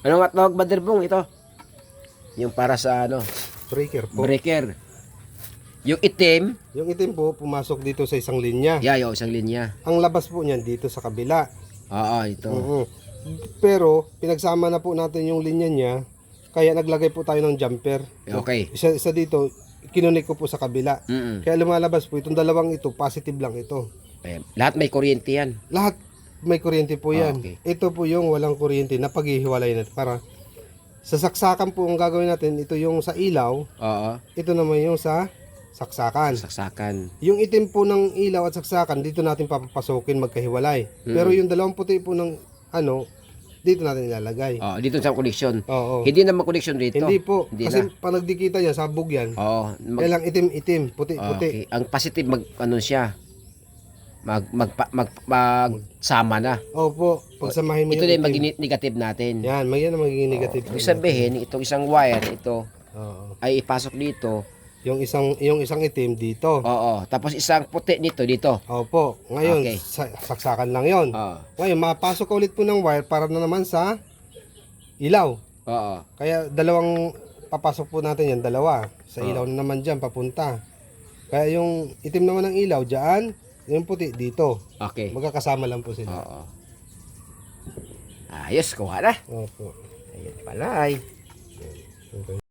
Ano nga tawag ba Derbong ito? Yung para sa ano? Breaker po. Breaker. Yung itim. Yung itim po, pumasok dito sa isang linya. Yeah, yung isang linya. Ang labas po niyan dito sa kabila. Oo, ito. Pero, pinagsama na po natin yung linya niya, kaya naglagay po tayo ng jumper. Okay. Isa dito, kinunik ko po sa kabila. Kaya lumalabas po, itong dalawang ito, positive lang ito. Ayan. Lahat may kuryente yan. Lahat may kuryente po yan. Okay. Ito po yung walang kuryente na paghihiwalay natin. Para sa saksakan po ang gagawin natin, ito yung sa ilaw, Oo. ito naman yung sa saksakan. Saksakan. Yung itim po ng ilaw at saksakan, dito natin papapasokin magkahiwalay. Pero yung dalawang puti po ng ano, dito natin ilalagay. Oo, dito sa connection. Oo. Hindi naman connection dito. Hindi po. Hindi Kasi na. pag nagdikita yan, sabog yan. Oo. Kailang itim-itim, puti-puti. Okay. Ang positive ano siya? Magsama na. Opo, pagsamahin mo Ito din yung itim. maging negative natin. Yan, may yan ang magiging negative. Ibig sabihin, itong isang wire, ito, Oo. ay ipasok dito. Yung isang itim dito. Oo. Tapos isang puti dito. Opo. Ngayon, Okay. saksakan lang yon. Oo. Ngayon, mapasok ulit po ng wire para na naman sa ilaw. Oo. Kaya dalawang papasok po natin yan, dalawa. Sa ilaw na naman dyan, papunta. Kaya yung itim naman ng ilaw dyan, yung puti dito. Okay. Magkakasama lang po sila. Oo. Ayos, kuha na. Opo. Ayan pala ay. Okay.